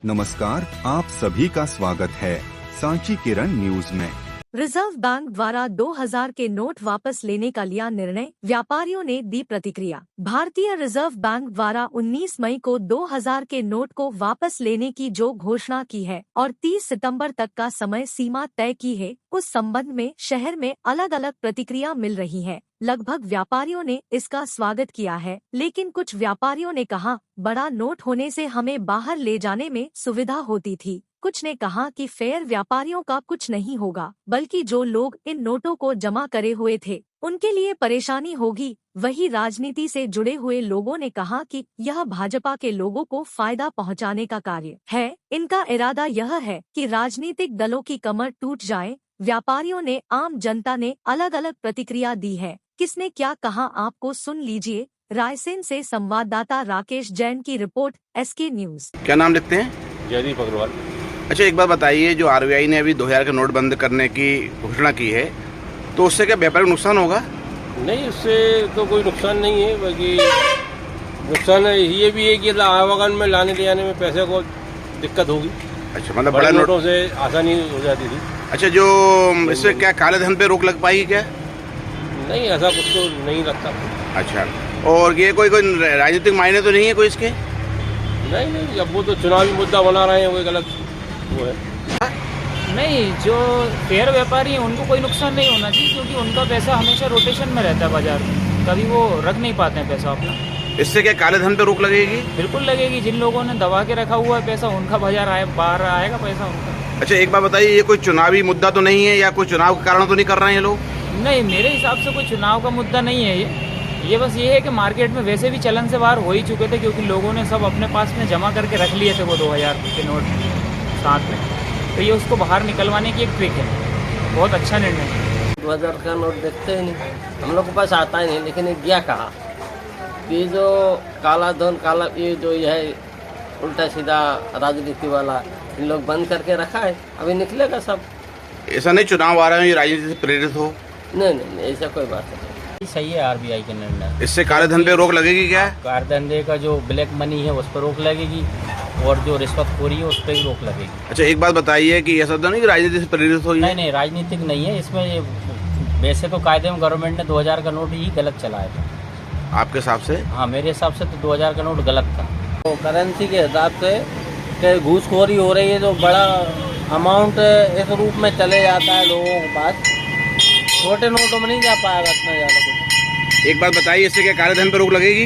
नमस्कार, आप सभी का स्वागत है सांची किरण न्यूज में। रिजर्व बैंक द्वारा 2000 के नोट वापस लेने का लिया निर्णय, व्यापारियों ने दी प्रतिक्रिया। भारतीय रिजर्व बैंक द्वारा 19 मई को 2000 के नोट को वापस लेने की जो घोषणा की है और 30 सितंबर तक का समय सीमा तय की है, उस संबंध में शहर में अलग अलग प्रतिक्रिया मिल रही है। लगभग व्यापारियों ने इसका स्वागत किया है, लेकिन कुछ व्यापारियों ने कहा, बड़ा नोट होने से हमें बाहर ले जाने में सुविधा होती थी। कुछ ने कहा कि फेयर व्यापारियों का कुछ नहीं होगा, बल्कि जो लोग इन नोटों को जमा करे हुए थे उनके लिए परेशानी होगी। वही राजनीति से जुड़े हुए लोगों ने कहा कि यह भाजपा के लोगों को फायदा पहुंचाने का कार्य है। इनका इरादा यह है कि राजनीतिक दलों की कमर टूट जाए। व्यापारियों ने, आम जनता ने अलग अलग प्रतिक्रिया दी है। किसने क्या कहा, आपको सुन लीजिए। रायसेन से संवाददाता राकेश जैन की रिपोर्ट, SK न्यूज। क्या नाम लिखते हैं? जयदीप अग्रवाल। अच्छा, एक बात बताइए, जो RBI ने अभी 2000 का नोट बंद करने की घोषणा की है, तो उससे क्या व्यापार को नुकसान होगा? नहीं, उससे तो कोई नुकसान नहीं है। बाकी नुकसान ये भी है कि आवागमन में लाने ले जाने में पैसे को दिक्कत होगी। अच्छा, मतलब बड़े बड़ा नोटों से आसानी हो जाती थी। अच्छा, जो इससे क्या काले धन पे रोक लग पाएगी क्या? नहीं, ऐसा कुछ तो नहीं लगता। अच्छा, और ये कोई राजनीतिक मायने तो नहीं है कोई इसके? नहीं, अब वो तो चुनावी मुद्दा बना रहे हैं, वो एक अलग वो है। नहीं, जो फेयर व्यापारी हैं उनको कोई नुकसान नहीं होना चाहिए, क्योंकि उनका पैसा हमेशा रोटेशन में रहता है बाजार में, कभी वो रख नहीं पाते हैं पैसा अपना। इससे क्या काले धन पे रोक लगेगी? बिल्कुल लगेगी। जिन लोगों ने दबा के रखा हुआ है पैसा, उनका बाहर आएगा पैसा उनका। अच्छा, एक बात बताइए, ये कोई चुनावी मुद्दा तो नहीं है या कोई चुनाव के कारण तो नहीं कर रहे हैं ये लोग? नहीं, मेरे हिसाब से कोई चुनाव का मुद्दा नहीं है ये बस ये है कि मार्केट में वैसे भी चलन से बाहर हो ही चुके थे, क्योंकि लोगों ने सब अपने पास में जमा करके रख लिए थे वो 2000 के नोट साथ में। तो ये उसको बाहर निकलवाने की एक ट्रिक है। बहुत अच्छा निर्णय है। 2000 का नोट देखते ही नहीं, हम लोग के पास आता ही नहीं। लेकिन एक गया कहा कि जो काला धन, काला ये जो है उल्टा सीधा राजनीति वाला, इन लोग बंद करके रखा है, अभी निकलेगा सब। ऐसा नहीं चुनाव आ रहा है ये राजनीति से प्रेरित हो? नहीं, ऐसा कोई बात नहीं। सही है RBI का निर्णय। इससे काले धन पे रोक लगेगी क्या? काले धंधे का जो ब्लैक मनी है उस पर रोक लगेगी, और जो रिश्वतखोरी है उस पर ही रोक लगेगी। अच्छा, एक बात बताइए कि ऐसा तो नहीं कि राजनीति से प्रेरित हो? नहीं, राजनीतिक नहीं है इसमें। वैसे तो कायदे में गवर्नमेंट ने 2000 का नोट ही गलत चलाया था। आपके हिसाब से? हाँ, मेरे हिसाब से तो 2000 का नोट गलत था। तो करेंसी के हिसाब से कि घूसखोरी हो रही है, तो बड़ा अमाउंट इस रूप में चले जाता है लोगों के पास, छोटे नोटों में नहीं जा पाएगा इतना ज़्यादा कुछ। एक बात बताइए, इससे क्या काले धन पे रोक लगेगी?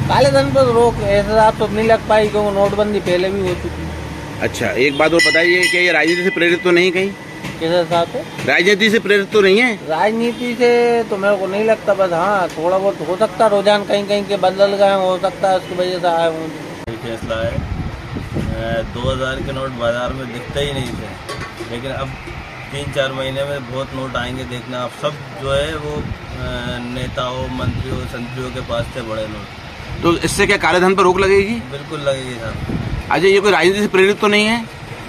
काले धन पर रोक ऐसे आप तो नहीं लग पाई, क्योंकि नोटबंदी पहले भी हो चुकी है। अच्छा, एक बात और बताइए कि ये राजनीति से प्रेरित तो नहीं कहीं? किस हिसाब से? राजनीति से प्रेरित तो नहीं है? राजनीति से तो मेरे को नहीं लगता, बस हाँ थोड़ा बहुत हो सकता है, रुझान कहीं कहीं के बदल गए हो सकता है, उसकी वजह से आए हों। फैसला है। 2000 के नोट बाजार में दिखते ही नहीं थे, लेकिन अब 3-4 महीने में बहुत नोट आएंगे, देखना आप। सब जो है वो नेताओं, मंत्रियों, संतरियों के पास थे बड़े नोट। तो इससे क्या काले धन पर रोक लगेगी? बिल्कुल लगेगी साहब। अच्छा, ये कोई राजनीति से प्रेरित तो नहीं है?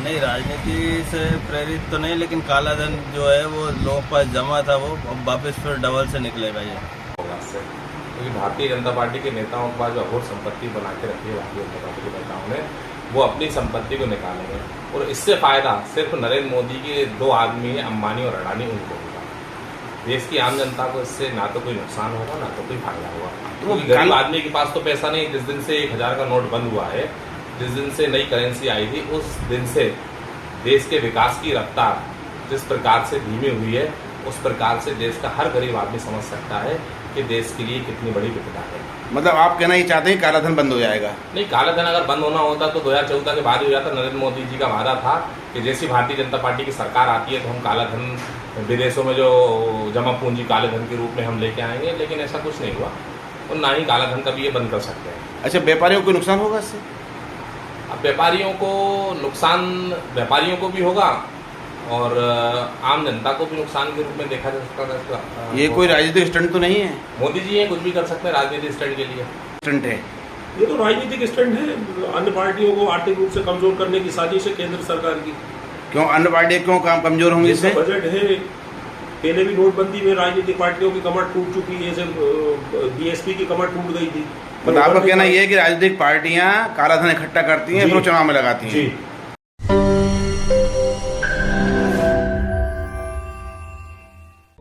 नहीं, राजनीति से प्रेरित तो नहीं, लेकिन काला धन जो है वो लोगों के पास जमा था, वो अब वापस फिर डबल से निकलेगा ये। क्योंकि भारतीय जनता पार्टी के नेताओं के पास जो अघोर संपत्ति बना के रखी है भारतीय जनता पार्टी के नेताओं ने, वो अपनी संपत्ति को निकालेंगे, और इससे फायदा सिर्फ नरेंद्र मोदी के 2 आदमी, अंबानी और अडानी, उनको होगा। देश की आम जनता को इससे ना तो कोई नुकसान होगा, ना तो कोई फायदा होगा। क्योंकि गरीब आदमी के पास तो पैसा नहीं। जिस दिन से 1000 का नोट बंद हुआ है, जिस दिन से नई करेंसी आई थी, उस दिन से देश के विकास की रफ्तार जिस प्रकार से धीमी हुई है, उस प्रकार से देश का हर गरीब आदमी समझ सकता है कि देश के लिए कितनी बड़ी विपदा है। मतलब आप कहना ही चाहते हैं काला धन बंद हो जाएगा? नहीं, काला धन अगर बंद होना होता तो 2014 के बाद ही हो जाता। नरेंद्र मोदी जी का वादा था कि जैसी भारतीय जनता पार्टी की सरकार आती है तो हम काला धन, विदेशों में जो जमा पूंजी काले धन के रूप में हम लेके आएंगे, लेकिन ऐसा कुछ नहीं हुआ, और ना ही काला धन कभी ये बंद कर सकते हैं। अच्छा, व्यापारियों को नुकसान होगा इससे? अब व्यापारियों को नुकसान, व्यापारियों को भी होगा और आम जनता को भी नुकसान के रूप में देखा जा सकता है। ये कोई राजनीतिक स्टंट तो नहीं है? मोदी जी ये कुछ भी कर सकते हैं राजनीतिक स्टंट के लिए। स्टंट है ये, तो राजनीतिक स्टंट है। अन्य पार्टियों को आर्थिक रूप से कमजोर करने की साजिश है केंद्र सरकार की। क्यों अन्य पार्टियां क्यों कमजोर होंगी इससे? बजट है, पहले भी नोटबंदी में राजनीतिक पार्टियों की कमर टूट चुकी है। जैसे BSP की कमर टूट गई थी, तो आपका कहना ये है कि राजनीतिक पार्टियां काला धन इकट्ठा करती हैं फिर वो चुनाव में लगाती हैं। जी